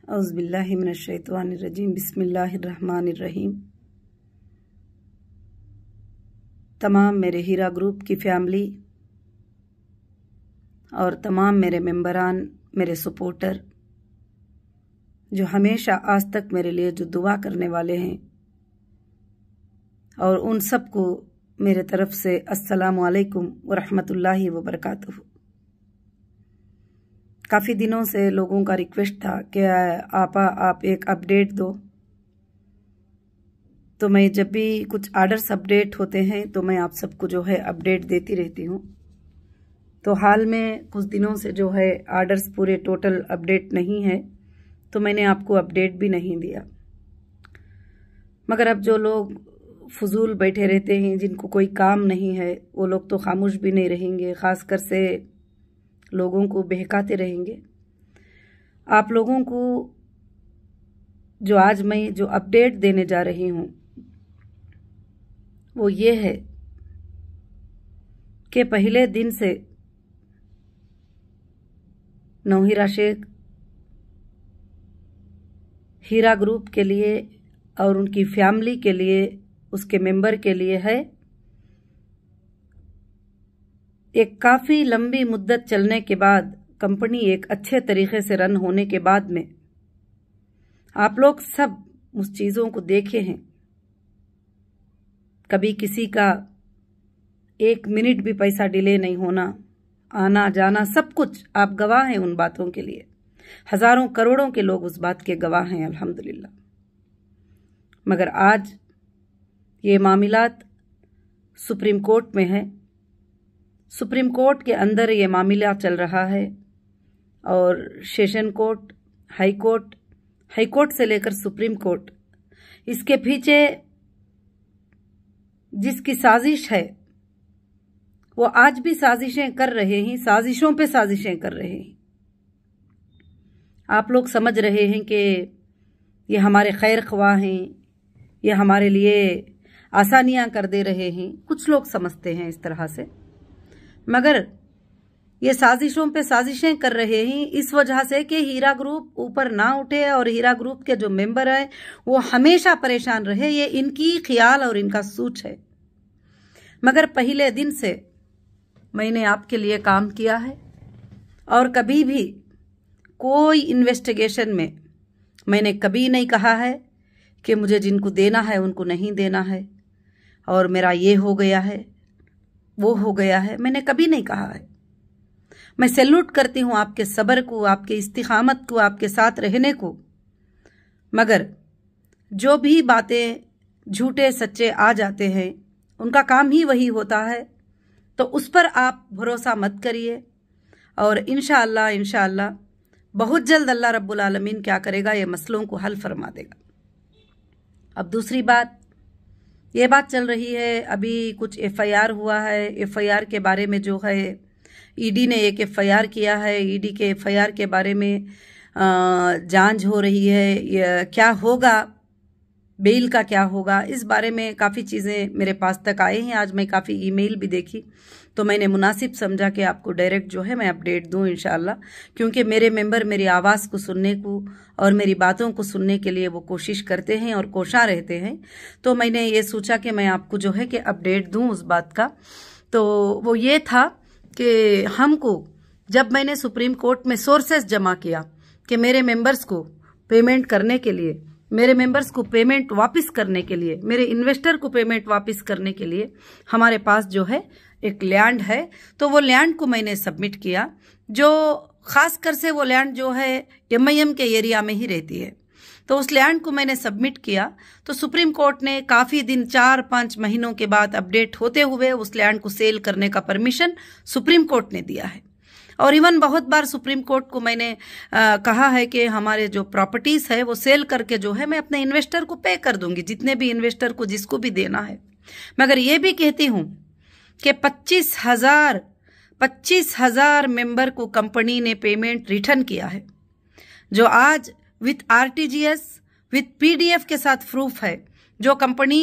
औज़ुबिल्लाहि मिनश्शैतानिर्रजीम बिस्मिल्लाहिर्रहमानिर्रहीम। तमाम मेरे हीरा ग्रुप की फैमिली और तमाम मेरे मेंबरान, मेरे सपोर्टर जो हमेशा आज तक मेरे लिए जो दुआ करने वाले हैं, और उन सबको मेरे तरफ से अस्सलामु अलैकुम व रहमतुल्लाहि व बरकातुहू। काफ़ी दिनों से लोगों का रिक्वेस्ट था कि आप एक अपडेट दो, तो मैं जब भी कुछ आर्डर्स अपडेट होते हैं तो मैं आप सबको जो है अपडेट देती रहती हूँ। तो हाल में कुछ दिनों से जो है आर्डर्स पूरे टोटल अपडेट नहीं है, तो मैंने आपको अपडेट भी नहीं दिया। मगर अब जो लोग फजूल बैठे रहते हैं, जिनको कोई काम नहीं है, वो लोग तो खामोश भी नहीं रहेंगे, ख़ासकर से लोगों को बहकाते रहेंगे। आप लोगों को जो आज मैं जो अपडेट देने जा रही हूँ वो ये है कि पहले दिन से नौहीरा शेख हीरा ग्रुप के लिए और उनकी फैमिली के लिए, उसके मेंबर के लिए है, एक काफ़ी लंबी मुद्दत चलने के बाद, कंपनी एक अच्छे तरीके से रन होने के बाद में आप लोग सब उस चीज़ों को देखे हैं। कभी किसी का एक मिनट भी पैसा डिले नहीं होना, आना जाना सब कुछ आप गवाह हैं उन बातों के लिए। हजारों करोड़ों के लोग उस बात के गवाह हैं अल्हम्दुलिल्लाह। मगर आज ये मामलात सुप्रीम कोर्ट में है। सुप्रीम कोर्ट के अंदर ये मामला चल रहा है और session court, high court, high court से लेकर सुप्रीम कोर्ट, इसके पीछे जिसकी साजिश है वो आज भी साजिशें कर रहे हैं, साजिशों पे साजिशें कर रहे हैं। आप लोग समझ रहे हैं कि ये हमारे खैर ख्वाह हैं, ये हमारे लिए आसानियां कर दे रहे हैं, कुछ लोग समझते हैं इस तरह से। मगर ये साजिशों पे साजिशें कर रहे हैं इस वजह से कि हीरा ग्रुप ऊपर ना उठे और हीरा ग्रुप के जो मेंबर हैं वो हमेशा परेशान रहे। ये इनकी ख्याल और इनका सोच है। मगर पहले दिन से मैंने आपके लिए काम किया है और कभी भी कोई इन्वेस्टिगेशन में मैंने कभी नहीं कहा है कि मुझे जिनको देना है उनको नहीं देना है और मेरा ये हो गया है, वो हो गया है, मैंने कभी नहीं कहा है। मैं सैल्यूट करती हूँ आपके सब्र को, आपके इस्तिकामत को, आपके साथ रहने को। मगर जो भी बातें झूठे सच्चे आ जाते हैं उनका काम ही वही होता है, तो उस पर आप भरोसा मत करिए। और इंशाअल्लाह बहुत जल्द अल्लाह रब्बुल आलमीन क्या करेगा, ये मसलों को हल फरमा देगा। अब दूसरी बात, ये बात चल रही है, अभी कुछ FIR हुआ है। FIR के बारे में जो है ईडी ने एक FIR किया है। ईडी के FIR के बारे में जांच हो रही है। क्या होगा, बेल का क्या होगा, इस बारे में काफ़ी चीज़ें मेरे पास तक आए हैं। आज मैं काफ़ी ईमेल भी देखी, तो मैंने मुनासिब समझा कि आपको डायरेक्ट जो है मैं अपडेट दूं इंशाअल्लाह, क्योंकि मेरे मेंबर मेरी आवाज़ को सुनने को और मेरी बातों को सुनने के लिए वो कोशिश करते हैं और कोशां रहते हैं। तो मैंने ये सोचा कि मैं आपको जो है कि अपडेट दूं उस बात का। तो वो ये था कि हमको जब मैंने सुप्रीम कोर्ट में सोर्सेस जमा किया कि मेरे मेंबर्स को पेमेंट करने के लिए, मेरे मेंबर्स को पेमेंट वापस करने के लिए, मेरे इन्वेस्टर को पेमेंट वापस करने के लिए हमारे पास जो है एक लैंड है, तो वो लैंड को मैंने सबमिट किया। जो खासकर से वो लैंड जो है MIM के एरिया में ही रहती है, तो उस लैंड को मैंने सबमिट किया। तो सुप्रीम कोर्ट ने काफ़ी दिन, 4-5 महीनों के बाद अपडेट होते हुए उस लैंड को सेल करने का परमिशन सुप्रीम कोर्ट ने दिया है। और इवन बहुत बार सुप्रीम कोर्ट को मैंने कहा है कि हमारे जो प्रॉपर्टीज है वो सेल करके जो है मैं अपने इन्वेस्टर को पे कर दूंगी, जितने भी इन्वेस्टर को जिसको भी देना है। मगर ये भी कहती हूँ कि 25,000 मेंबर को कंपनी ने पेमेंट रिटर्न किया है, जो आज विथ RTGS विथ PDF के साथ प्रूफ है। जो कंपनी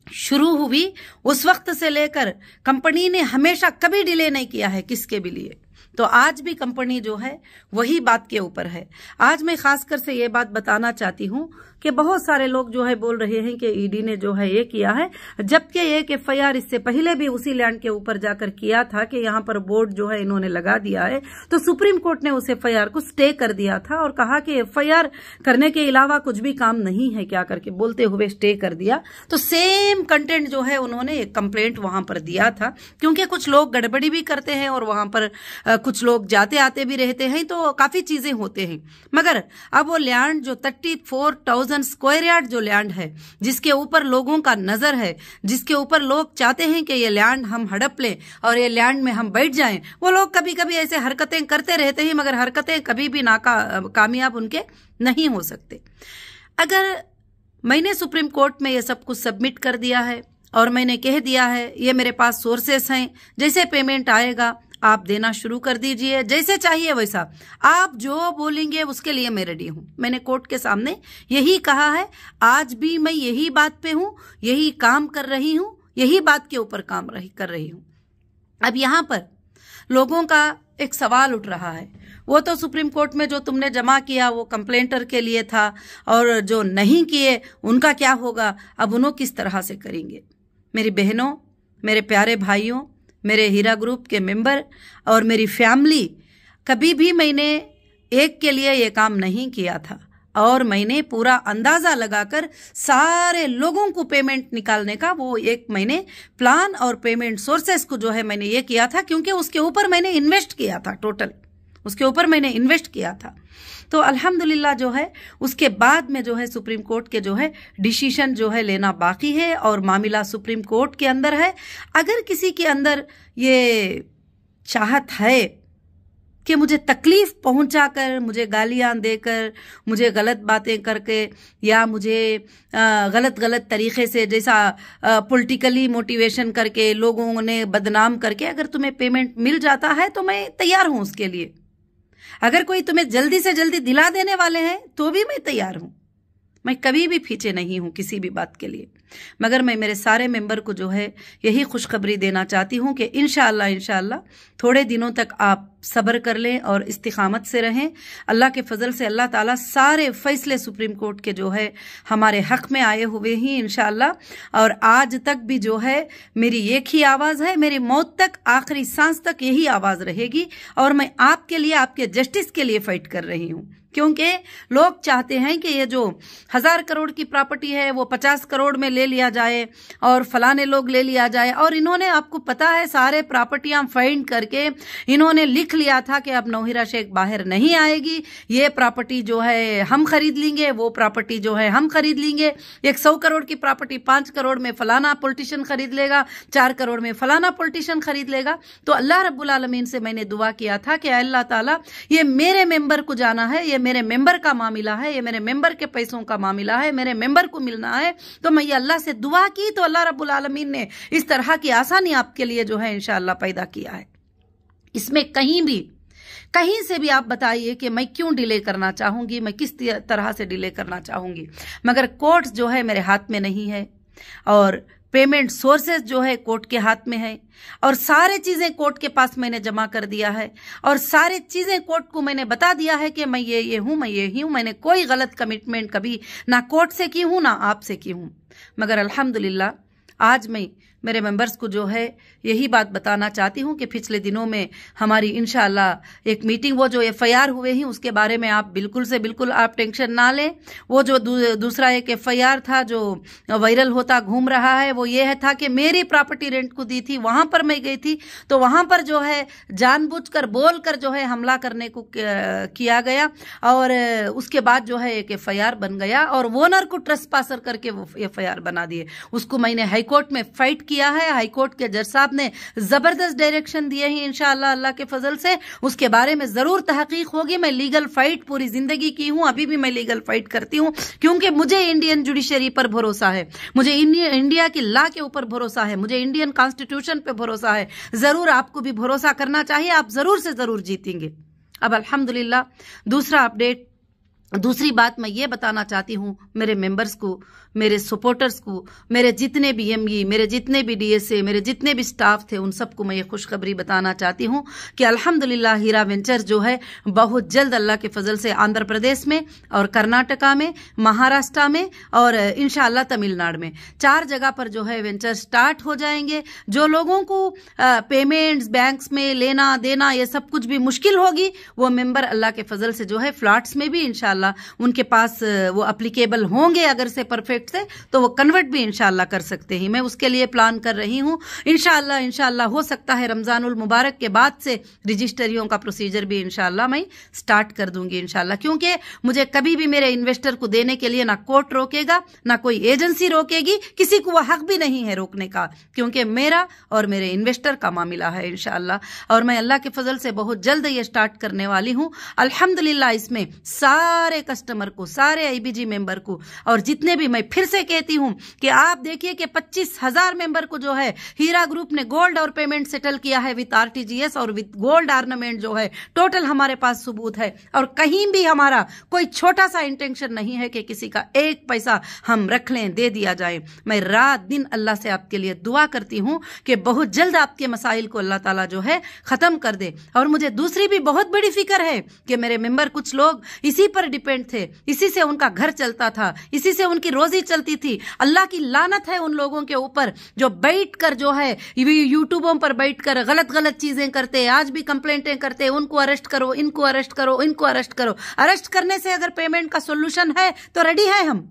शुरू हुई उस वक्त से लेकर कंपनी ने हमेशा कभी डिले नहीं किया है किसके भी लिए। तो आज भी कंपनी जो है वही बात के ऊपर है। आज मैं खासकर से ये बात बताना चाहती हूँ कि बहुत सारे लोग जो है बोल रहे हैं कि ईडी ने जो है ये किया है, जबकि एक एफआईआर इससे पहले भी उसी लैंड के ऊपर जाकर किया था कि यहाँ पर बोर्ड जो है इन्होंने लगा दिया है। तो सुप्रीम कोर्ट ने उस एफआईआर को स्टे कर दिया था और कहा कि एफआईआर करने के अलावा कुछ भी काम नहीं है क्या करके बोलते हुए स्टे कर दिया। तो सेम कंटेंट जो है उन्होंने एक कंप्लेंट वहां पर दिया था, क्योंकि कुछ लोग गड़बड़ी भी करते हैं और वहां पर कुछ लोग जाते आते भी रहते हैं, तो काफी चीजें होते हैं। मगर अब वो लैंड जो 34,000 स्क्वायर यार्ड जो लैंड है, जिसके ऊपर लोगों का नजर है, जिसके ऊपर लोग चाहते हैं कि ये लैंड हम हड़प लें और ये लैंड में हम बैठ जाएं, वो लोग कभी कभी ऐसे हरकतें करते रहते हैं, मगर हरकतें कभी भी कामयाब उनके नहीं हो सकते। अगर मैंने सुप्रीम कोर्ट में ये सब कुछ सबमिट कर दिया है और मैंने कह दिया है ये मेरे पास सोर्सेस हैं, जैसे पेमेंट आएगा आप देना शुरू कर दीजिए, जैसे चाहिए वैसा, आप जो बोलेंगे उसके लिए मैं रेडी हूं। मैंने कोर्ट के सामने यही कहा है, आज भी मैं यही बात पे हूं, यही काम कर रही हूं, यही बात के ऊपर काम कर रही हूं। अब यहां पर लोगों का एक सवाल उठ रहा है, वो तो सुप्रीम कोर्ट में जो तुमने जमा किया वो कंप्लेंटर के लिए था और जो नहीं किए उनका क्या होगा, अब उन्हों किस तरह से करेंगे। मेरी बहनों, मेरे प्यारे भाइयों, मेरे हीरा ग्रुप के मेंबर और मेरी फैमिली, कभी भी मैंने एक के लिए ये काम नहीं किया था और मैंने पूरा अंदाजा लगाकर सारे लोगों को पेमेंट निकालने का वो एक मैंने प्लान और पेमेंट सोर्सेस को जो है मैंने ये किया था, क्योंकि उसके ऊपर मैंने इन्वेस्ट किया था, टोटल उसके ऊपर मैंने इन्वेस्ट किया था। तो अल्हम्दुलिल्लाह जो है उसके बाद में जो है सुप्रीम कोर्ट के जो है डिसीजन जो है लेना बाकी है और मामला सुप्रीम कोर्ट के अंदर है। अगर किसी के अंदर ये चाहत है कि मुझे तकलीफ पहुंचाकर, मुझे गालियां देकर, मुझे गलत बातें करके या मुझे गलत तरीके से जैसा पॉलिटिकली मोटिवेशन करके लोगों ने बदनाम करके अगर तुम्हें पेमेंट मिल जाता है तो मैं तैयार हूं उसके लिए। अगर कोई तुम्हें जल्दी से जल्दी दिला देने वाले हैं तो भी मैं तैयार हूं। मैं कभी भी पीछे नहीं हूं किसी भी बात के लिए। मगर मैं मेरे सारे मेंबर को जो है यही खुशखबरी देना चाहती हूं कि इंशाअल्लाह थोड़े दिनों तक आप सब्र कर लें और इस्तिकामत से रहें। अल्लाह के फजल से अल्लाह ताला सारे फैसले सुप्रीम कोर्ट के जो है हमारे हक में आए हुए ही इंशाअल्लाह। और आज तक भी जो है मेरी एक ही आवाज है, मेरी मौत तक, आखिरी सांस तक यही आवाज रहेगी और मैं आपके लिए, आपके जस्टिस के लिए फाइट कर रही हूं। क्योंकि लोग चाहते हैं कि ये जो 1000 करोड़ की प्रॉपर्टी है वो 50 करोड़ में ले लिया जाए और फलाने लोग ले लिया जाए। और इन्होंने, आपको पता है, सारे प्रॉपर्टियां फाइंड करके इन्होंने लिख लिया था कि अब नौहिरा शेख बाहर नहीं आएगी, ये प्रॉपर्टी जो है हम खरीद लेंगे, वो प्रॉपर्टी जो है हम खरीद लेंगे। 100 करोड़ की प्रॉपर्टी 5 करोड़ में फलाना पॉलिटिशियन खरीद लेगा, 4 करोड़ में फलाना पॉलिटिशियन खरीद लेगा। तो अल्लाह रब्बुल आलमीन से मैंने दुआ किया था कि अल्लाह ताला ये मेरे मेंबर को जाना है, ये मेरे मेंबर का मामला है, ये मेरे मेंबर के पैसों का मामला है, मेरे मेंबर को मिलना है। तो मैं ये अल्लाह से दुआ की तो अल्लाह रब्बुल आलमीन ने इस तरह की आसानी आपके लिए जो है इंशाअल्लाह पैदा किया है। इसमें कहीं से भी आप बताइए कि मैं क्यों डिले करना चाहूंगी, मैं किस तरह से डिले करना चाहूंगी, मगर कोर्ट जो है मेरे हाथ में नहीं है और पेमेंट सोर्सेज जो है कोर्ट के हाथ में है और सारे चीजें कोर्ट के पास मैंने जमा कर दिया है और सारी चीजें कोर्ट को मैंने बता दिया है कि मैं ये हूं, मैं ये ही हूं। मैंने कोई गलत कमिटमेंट कभी ना कोर्ट से की हूं ना आपसे की हूं। मगर अल्हम्दुलिल्लाह आज मैं मेरे मेंबर्स को जो है यही बात बताना चाहती हूं कि पिछले दिनों में हमारी इंशाअल्लाह एक मीटिंग, वो जो एफआईआर हुए ही उसके बारे में आप बिल्कुल से बिल्कुल आप टेंशन ना लें। वो जो दूसरा एक एफआईआर था जो वायरल होता घूम रहा है, वो ये है था कि मेरी प्रॉपर्टी रेंट को दी थी, वहां पर मैं गई थी तो वहां पर जो है जानबूझकर बोलकर जो है हमला करने को किया गया और उसके बाद जो है एक एफआईआर बन गया और ओनर को ट्रेसपासर करके वो एफआईआर बना दिए। उसको मैंने हाईकोर्ट में फाइट किया है। हाईकोर्ट के जज साहब ने जबरदस्त डायरेक्शन दिए हैं इंशाअल्लाह अल्लाह के फजल से। उसके बारे में जरूर तहकीक होगी। मैं लीगल फाइट पूरी जिंदगी की हूं, अभी भी मैं लीगल फाइट करती हूं क्योंकि मुझे इंडियन जुडिशरी पर भरोसा है, मुझे इंडिया की लॉ के ऊपर भरोसा है, मुझे इंडियन कॉन्स्टिट्यूशन पे भरोसा है। जरूर आपको भी भरोसा करना चाहिए, आप जरूर से जरूर जीतेंगे। अब अल्हम्दुलिल्लाह दूसरा अपडेट दूसरी बात मैं ये बताना चाहती हूँ मेरे मेंबर्स को, मेरे सपोर्टर्स को, मेरे जितने भी एमई, मेरे जितने भी डीएसए, मेरे जितने भी स्टाफ थे, उन सबको मैं ये खुशखबरी बताना चाहती हूँ कि अल्हम्दुलिल्लाह हीरा वेंचर जो है बहुत जल्द अल्लाह के फजल से आंध्र प्रदेश में और कर्नाटका में, महाराष्ट्र में और इंशाअल्लाह तमिलनाडु में 4 जगह पर जो है वेंचर स्टार्ट हो जाएंगे। जो लोगों को पेमेंट्स बैंक्स में लेना देना ये सब कुछ भी मुश्किल होगी, वो मेंबर अल्लाह के फजल से जो है फ्लैट्स में भी इंशाअल्लाह उनके पास वो एप्लीकेबल होंगे, अगर से परफेक्ट से तो वो कन्वर्ट भी इंशाअल्लाह कर सकते हैं। मैं उसके लिए प्लान कर रही हूं। इंशाअल्लाह हो सकता है रमजानुल मुबारक के बाद से रजिस्ट्रियों का प्रोसीजर भी इंशाअल्लाह मैं स्टार्ट कर दूंगी इंशाअल्लाह, क्योंकि मुझे कभी भी मेरे इन्वेस्टर को देने के लिए ना कोर्ट रोकेगा ना कोई एजेंसी रोकेगी, किसी को वह हक भी नहीं है रोकने का, क्योंकि मेरा और मेरे इन्वेस्टर का मामला है इंशाअल्लाह। और मैं अल्लाह के फजल से बहुत जल्द ये स्टार्ट करने वाली हूं अल्हम्दुलिल्लाह। इसमें सारे कस्टमर को, सारे आईबीजी मेंबर को, और जितने भी, मैं फिर से कहती हूं कि आप देखिए कि 25,000 मेंबर को जो है हीरा ग्रुप ने गोल्ड और पेमेंट सेटल किया है विद आरटीजीएस और विद गोल्ड ऑर्नामेंट जो है टोटल हमारे पास सबूत है। और कहीं भी हमारा कोई छोटा सा इंटेंशन नहीं है कि किसी का एक पैसा हम रख लें, दे दिया जाए। मैं रात दिन अल्लाह से आपके लिए दुआ करती हूं कि बहुत जल्द आपके मसाइल को अल्लाह ताला जो है खत्म कर दे। और मुझे दूसरी भी बहुत बड़ी फिक्र है कि मेरे मेंबर कुछ लोग इसी पर डिपेंड थे, इसी से उनका घर चलता था, इसी से उनकी रोजी चलती थी। अल्लाह की लानत है उन लोगों के ऊपर जो बैठकर जो है यूट्यूबों पर बैठकर गलत गलत चीजें करते, आज भी कंप्लेंटें करते, उनको अरेस्ट करो, इनको अरेस्ट करो, इनको अरेस्ट करो। अरेस्ट करने से अगर पेमेंट का सोल्यूशन है तो रेडी है हम,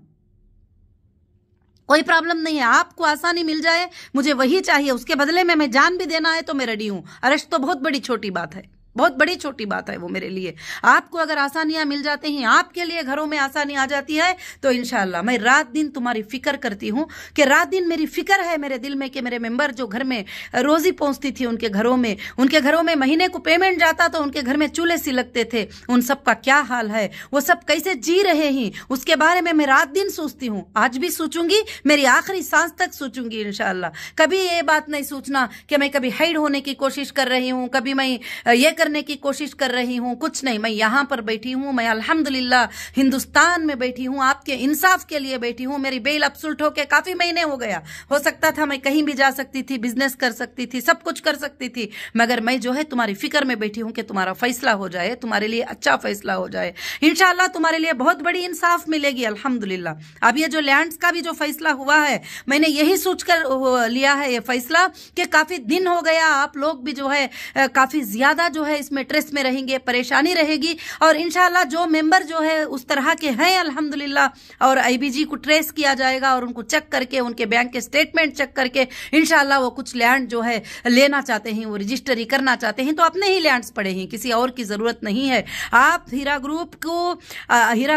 कोई प्रॉब्लम नहीं है। आपको आसानी मिल जाए मुझे वही चाहिए, उसके बदले में मैं जान भी देना है तो मैं रेडी हूं। अरेस्ट तो बहुत बड़ी छोटी बात है, बहुत बड़ी छोटी बात है वो मेरे लिए। आपको अगर आसानियां मिल जाती हैं, आपके लिए घरों में आसानी आ जाती है तो इंशाअल्लाह मैं रात दिन तुम्हारी फिक्र करती हूं कि रात दिन मेरी फिक्र है मेरे दिल में कि मेरे मेंबर जो घर में रोजी पहुंचती थी उनके घरों में महीने को पेमेंट जाता तो उनके घर में चूल्हे सिलकते थे, उन सब का क्या हाल है, वो सब कैसे जी रहे हैं, उसके बारे में मैं रात दिन सोचती हूं। आज भी सोचूंगी, मेरी आखिरी सांस तक सोचूंगी इंशाअल्लाह। कभी ये बात नहीं सोचना कि मैं कभी हाइड होने की कोशिश कर रही हूं, कभी मैं ये करने की कोशिश कर रही हूं, कुछ नहीं। मैं यहां पर बैठी हूं, मैं अल्हम्दुलिल्लाह हिंदुस्तान में बैठी हूं, आपके इंसाफ के लिए बैठी हूं। मेरी बेल अब्सुल्ट होके काफी महीने हो गया, हो सकता था मैं कहीं भी जा सकती थी, बिजनेस कर सकती थी, सब कुछ कर सकती थी, मगर मैं जो है तुम्हारी फिक्र में बैठी हूं कि तुम्हारा फैसला हो जाए, तुम्हारे लिए अच्छा फैसला हो जाए। इंशाअल्लाह तुम्हारे लिए बहुत बड़ी इंसाफ मिलेगी अल्हम्दुलिल्लाह। अब ये जो लैंड्स का भी जो फैसला हुआ है, मैंने यही सोचकर लिया है ये फैसला कि काफी दिन हो गया, आप लोग भी जो है काफी ज्यादा जो है इसमें स्ट्रेस में रहेंगे, परेशानी रहेगी। और इंशाअल्लाह जो मेंबर जो है उस तरह के हैं अल्हम्दुलिल्लाह, और आईबीजी को ट्रेस किया जाएगा और उनको चेक करके, उनके बैंक के स्टेटमेंट चेक करके इंशाअल्लाह वो कुछ लैंड जो है लेना चाहते हैं, वो रजिस्ट्री करना चाहते हैं तो अपने ही लैंड्स पड़े हैं, किसी और की जरूरत नहीं है। आप हीरा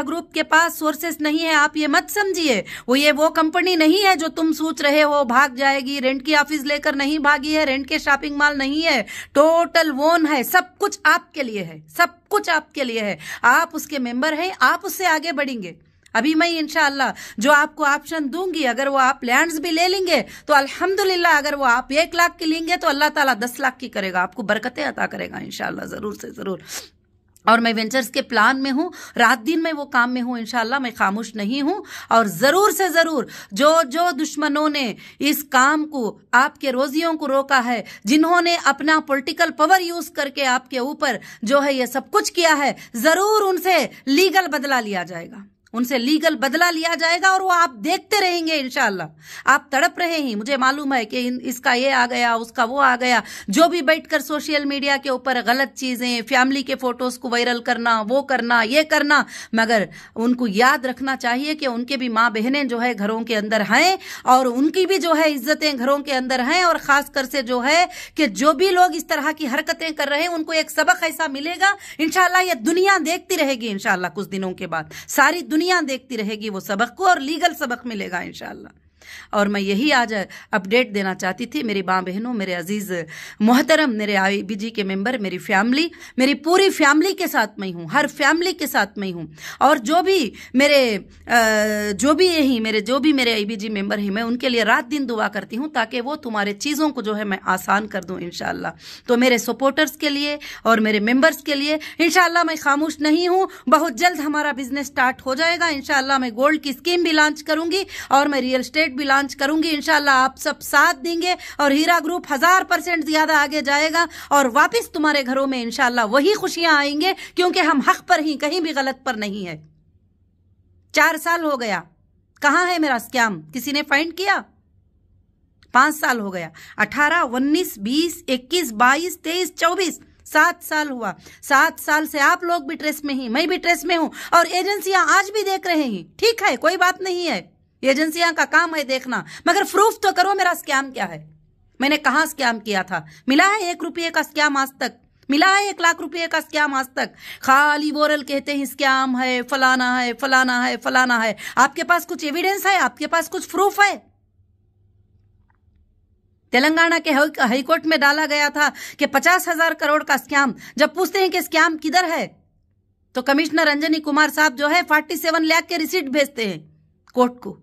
ग्रुप के पास सोर्सेस नहीं है, आप ये मत समझिए। वो कंपनी नहीं है जो तुम सोच रहे हो भाग जाएगी, रेंट की ऑफिस लेकर नहीं भागी है, रेंट के शॉपिंग मॉल नहीं है, टोटल वोन है, सब कुछ आपके लिए है, सब कुछ आपके लिए है। आप उसके मेंबर हैं, आप उससे आगे बढ़ेंगे। अभी मैं इंशाअल्लाह जो आपको ऑप्शन दूंगी, अगर वो आप लैंड्स भी ले लेंगे तो अल्हम्दुलिल्लाह, अगर वो आप 1 लाख की लेंगे तो अल्लाह ताला 10 लाख की करेगा, आपको बरकतें अता करेगा इंशाअल्लाह, जरूर से जरूर। और मैं वेंचर्स के प्लान में हूं, रात दिन मैं वो काम में हूं इंशाअल्लाह, मैं खामोश नहीं हूं। और जरूर से जरूर जो दुश्मनों ने इस काम को, आपके रोजियों को रोका है, जिन्होंने अपना पॉलिटिकल पावर यूज करके आपके ऊपर जो है ये सब कुछ किया है, जरूर उनसे लीगल बदला लिया जाएगा, उनसे लीगल बदला लिया जाएगा। और वो आप देखते रहेंगे इंशाअल्लाह। आप तड़प रहे हैं, मुझे मालूम है कि इसका ये आ गया, उसका वो आ गया, जो भी बैठकर सोशल मीडिया के ऊपर गलत चीजें, फैमिली के फोटोज को वायरल करना, वो करना, ये करना, मगर उनको याद रखना चाहिए कि उनके भी माँ बहनें जो है घरों के अंदर हैं और उनकी भी जो है इज्जतें घरों के अंदर हैं। और खासकर से जो है कि जो भी लोग इस तरह की हरकतें कर रहे हैं उनको एक सबक ऐसा मिलेगा इंशाअल्लाह, ये दुनिया देखती रहेगी इंशाअल्लाह, कुछ दिनों के बाद सारी दुनिया देखती रहेगी वो सबक को, और लीगल सबक मिलेगा इंशाअल्लाह। और मैं यही आज अपडेट देना चाहती थी मेरी माँ बहनों, मेरे अजीज मोहतरम, मेरे IBG के मेंबर, मेरी फैमिली, मेरी पूरी फैमिली के साथ मैं हूँ, हर फैमिली के साथ मैं हूँ। और जो भी मेरे IBG मेंबर हैं, मैं उनके लिए रात दिन दुआ करती हूँ ताकि वो तुम्हारे चीज़ों को जो है मैं आसान कर दूँ इंशाल्लाह। तो मेरे सपोर्टर्स के लिए और मेरे मेंबर्स के लिए इंशाल्लाह मैं खामोश नहीं हूँ। बहुत जल्द हमारा बिजनेस स्टार्ट हो जाएगा इंशाल्लाह। मैं गोल्ड की स्कीम भी लॉन्च करूंगी और मैं रियल एस्टेट भी लॉन्च करूंगी इंशाल्लाह। आप सब साथ देंगे और हीरा ग्रुप 1000% ज्यादा आगे जाएगा और वापस तुम्हारे घरों में इंशाल्लाह वही खुशियां आएंगे, क्योंकि हम हक पर ही, कहीं भी गलत पर नहीं है। 4 साल हो गया, कहां है मेरा स्कैम? किसी ने फाइंड किया? 5 साल हो गया, 18, 19, 20, 21, 22, 23, 24, 7 साल हुआ। 7 साल से आप लोग भी ट्रेस में ही, मैं भी ट्रेस में हूं और एजेंसियां आज भी देख रहे हैं। ठीक है, कोई बात नहीं है, एजेंसियां का काम है देखना, मगर प्रूफ तो करो मेरा स्कैम क्या है, मैंने कहां स्कैम किया था। मिला है 1 रुपये का स्कैम आज तक? मिला है 1 लाख रुपये का स्कैम आज तक? खाली बोरल कहते हैं स्कैम है, फलाना है, फलाना है, फलाना है। आपके पास कुछ एविडेंस है? आपके पास कुछ प्रूफ है? तेलंगाना के हाईकोर्ट में डाला गया था कि 50,000 करोड़ का स्कैम। जब पूछते हैं कि स्कैम किधर है, तो कमिश्नर अंजनी कुमार साहब जो है 47 लाख के रिसीट भेजते हैं कोर्ट को।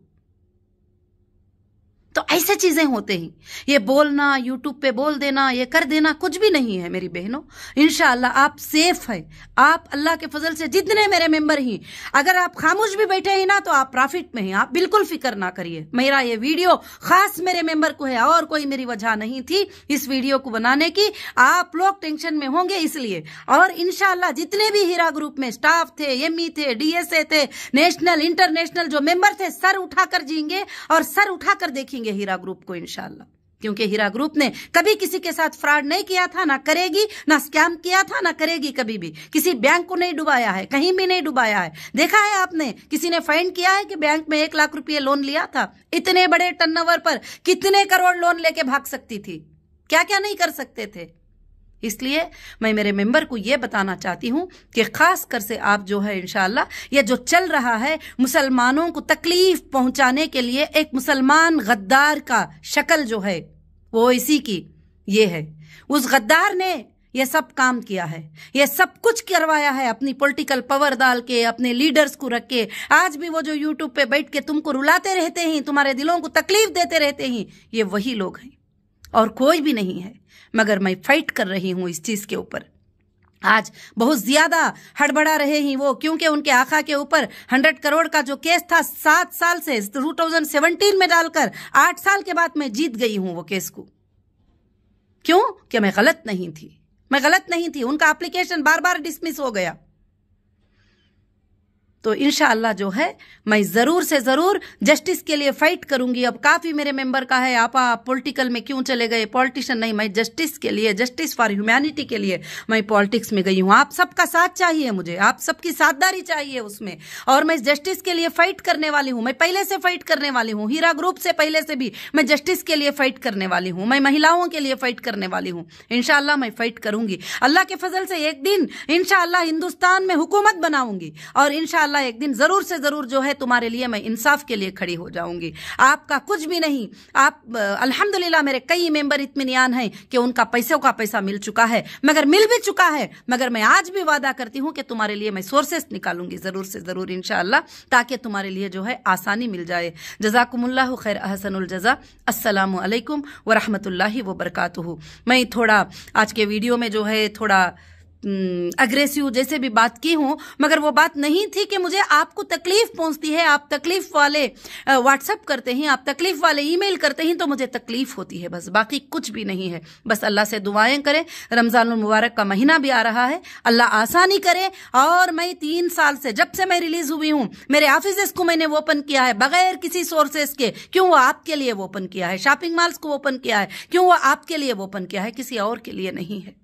तो ऐसे चीजें होते हैं। ये बोलना, यूट्यूब पे बोल देना, ये कर देना कुछ भी नहीं है मेरी बहनों। इंशाअल्लाह आप सेफ है। आप अल्लाह के फजल से जितने मेरे मेंबर हैं, अगर आप खामोश भी बैठे हैं ना तो आप प्रॉफिट में हैं। आप बिल्कुल फिक्र ना करिए। मेरा ये वीडियो खास मेरे मेंबर को है और कोई मेरी वजह नहीं थी इस वीडियो को बनाने की। आप लोग टेंशन में होंगे इसलिए। और इंशाअल्लाह जितने भी हीरा ग्रुप में स्टाफ थे, एमई थे, DSA थे, नेशनल इंटरनेशनल जो मेंबर थे, सर उठाकर जिएंगे और सर उठाकर देखेंगे हीरा ग्रुप को इंशाअल्लाह। क्योंकि हीरा ग्रुप ने कभी किसी के साथ फ्रॉड नहीं किया था, ना करेगी, ना स्कैम किया था, ना करेगी कभी भी। किसी बैंक को नहीं डुबाया है, कहीं भी नहीं डुबाया है। देखा है आपने, किसी ने फाइंड किया है कि बैंक में 1 लाख रुपये लोन लिया था? इतने बड़े टर्नओवर पर कितने करोड़ लोन लेके भाग सकती थी, क्या क्या नहीं कर सकते थे। इसलिए मैं मेरे मेंबर को यह बताना चाहती हूं कि खास कर से आप जो है इंशाअल्लाह, ये जो चल रहा है मुसलमानों को तकलीफ पहुंचाने के लिए, एक मुसलमान गद्दार का शक्ल जो है वो इसी की ये है। उस गद्दार ने ये सब काम किया है, ये सब कुछ करवाया है अपनी पॉलिटिकल पावर डाल के, अपने लीडर्स को रख के। आज भी वो जो यूट्यूब पे बैठ के तुमको रुलाते रहते हैं, तुम्हारे दिलों को तकलीफ देते रहते हैं, ये वही लोग हैं और कोई भी नहीं है। मगर मैं फाइट कर रही हूं इस चीज के ऊपर। आज बहुत ज्यादा हड़बड़ा रहे ही वो, क्योंकि उनके आका के ऊपर 100 करोड़ का जो केस था 7 साल से 2017 में डालकर 8 साल के बाद मैं जीत गई हूं वो केस को। क्यों? कि मैं गलत नहीं थी, मैं गलत नहीं थी। उनका एप्लीकेशन बार बार डिसमिस हो गया। तो इंशाअल्लाह जो है मैं जरूर से जरूर जस्टिस के लिए फाइट करूंगी। अब काफी मेरे मेंबर का है आप पॉलिटिकल में क्यों चले गए? पॉलिटिशियन नहीं, मैं जस्टिस के लिए, जस्टिस फॉर ह्यूमैनिटी के लिए मैं पॉलिटिक्स में गई हूं। आप सबका साथ चाहिए मुझे, आप सबकी साझेदारी चाहिए उसमें, और मैं जस्टिस के लिए फाइट करने वाली हूं। मैं पहले से फाइट करने वाली हूं, हीरा ग्रुप से पहले से भी मैं जस्टिस के लिए फाइट करने वाली हूं। मैं महिलाओं के लिए फाइट करने वाली हूं। इंशाअल्लाह मैं फाइट करूंगी। अल्लाह के फजल से एक दिन इंशाअल्लाह हिंदुस्तान में हुकूमत बनाऊंगी और इंशाअल्लाह एक दिन जरूर से जरूर जो है तुम्हारे लिए मैं इंसाफ के लिए खड़ी हो जाऊंगी। आपका कुछ भी नहीं। आप अल्हम्दुलिल्लाह मेरे कई मेंबर इत्मीनान हैं कि उनका पैसों का पैसा मिल चुका है, मगर मिल भी चुका है, मगर मैं आज भी वादा करती हूं कि तुम्हारे लिए मैं सोर्सेस निकालूंगी जरूर से जरूर इंशाअल्लाह, ताकि तुम्हारे लिए जो है आसानी मिल जाए। जज़ाकुमुल्लाहु खैर अहसनुल जज़ा। अस्सलामु अलैकुम व रहमतुल्लाहि व बरकातुहू। मैं थोड़ा आज के वीडियो में जो है थोड़ा अग्रेसिव जैसे भी बात की हूं, मगर वो बात नहीं थी कि मुझे आपको तकलीफ पहुंचती है, आप तकलीफ वाले व्हाट्सएप करते हैं, आप तकलीफ वाले ईमेल करते हैं तो मुझे तकलीफ होती है, बस बाकी कुछ भी नहीं है। बस अल्लाह से दुआएं करें। रमजानुल मुबारक का महीना भी आ रहा है, अल्लाह आसानी करे। और मैं 3 साल से, जब से मैं रिलीज हुई हूं, मेरे ऑफिस को मैंने ओपन किया है बगैर किसी सोर्सेस के। क्यों? वो आपके लिए ओपन किया है। शॉपिंग मॉल्स को ओपन किया है, क्यों? वो आपके लिए ओपन किया है, किसी और के लिए नहीं है।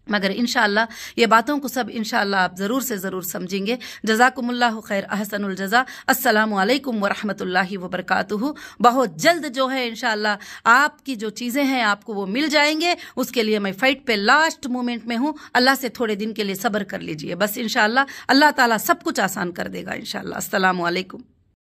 मगर इंशाअल्लाह ये बातों को सब इंशाअल्लाह आप जरूर से जरूर समझेंगे। जज़ाकुमुल्लाहु खैर अहसनुल जज़ा। अस्सलामु अलैकुम व रहमतुल्लाहि व बरकातुहू। बहुत जल्द जो है इंशाअल्लाह आपकी जो चीजें हैं आपको वो मिल जाएंगे। उसके लिए मैं फाइट पे लास्ट मोमेंट में हूं। अल्लाह से थोड़े दिन के लिए सब्र कर लीजिए बस। इंशाअल्लाह अल्लाह ताला सब कुछ आसान कर देगा इंशाअल्लाह। अस्सलामु अलैकुम।